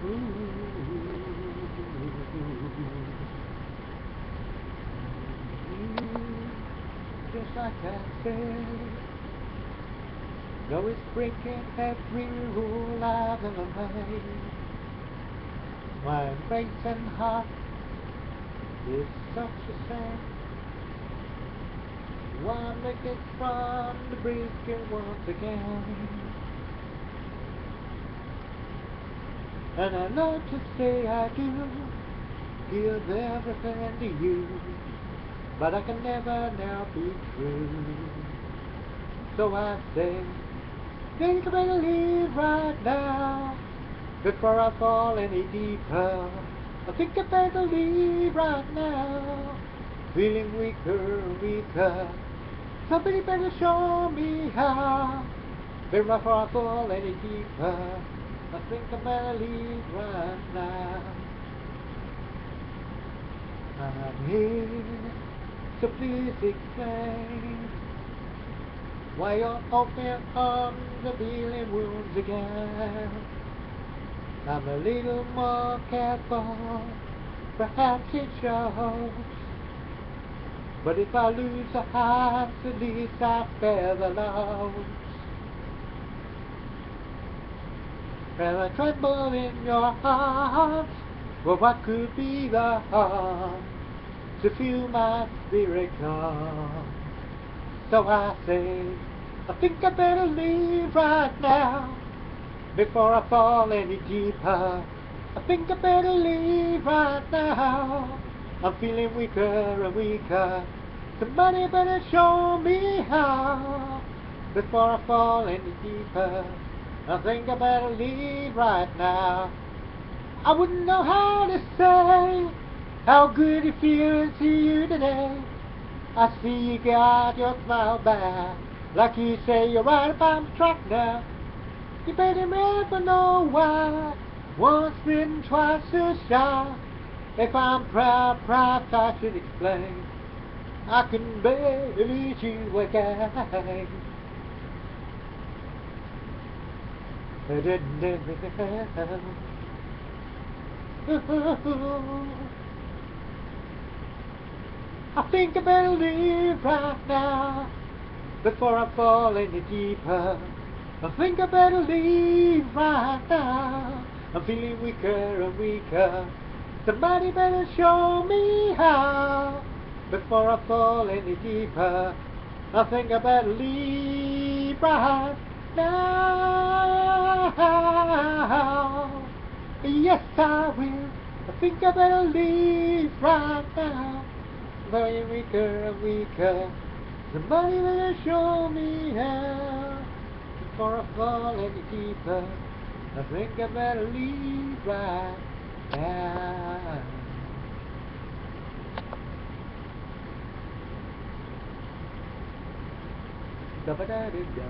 Just like I said, though it's breaking every rule I've ever made, my racing heart is such a shame. Why make it from the breaking once again? And I love to say I do give everything to you, but I can never now be true. So I say, think I better leave right now before I fall any deeper. I think I better leave right now, feeling weaker and weaker. Somebody better show me how, before I fall any deeper. I think I better leave right now. I'm here, so please explain why you're open arms are healing wounds again. I'm a little more careful, perhaps it shows. But if I lose the heart, at least I bear the loss. And I tremble in your heart, well, what could be the harm to feel my spirit calm? So I say, I think I better leave right now before I fall any deeper. I think I better leave right now. I'm feeling weaker and weaker. Somebody better show me how before I fall any deeper. I think I better leave right now. I wouldn't know how to say how good it feels to you today. I see you got your smile back, like you say you're right about the track now. You better never know why. Once bitten, twice so shy. If I'm proud, perhaps I should explain. I can barely lead you again. I think I better leave right now before I fall any deeper. I think I better leave right now. I'm feeling weaker and weaker. Somebody better show me how before I fall any deeper. I think I better leave right now. Yes, I will. I think I better leave right now. Very weaker and weaker. Somebody better show me how before I fall any deeper. I think I better leave right now. Da-ba-da-da-da.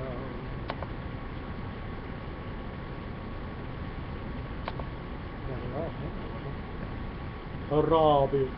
Robbie.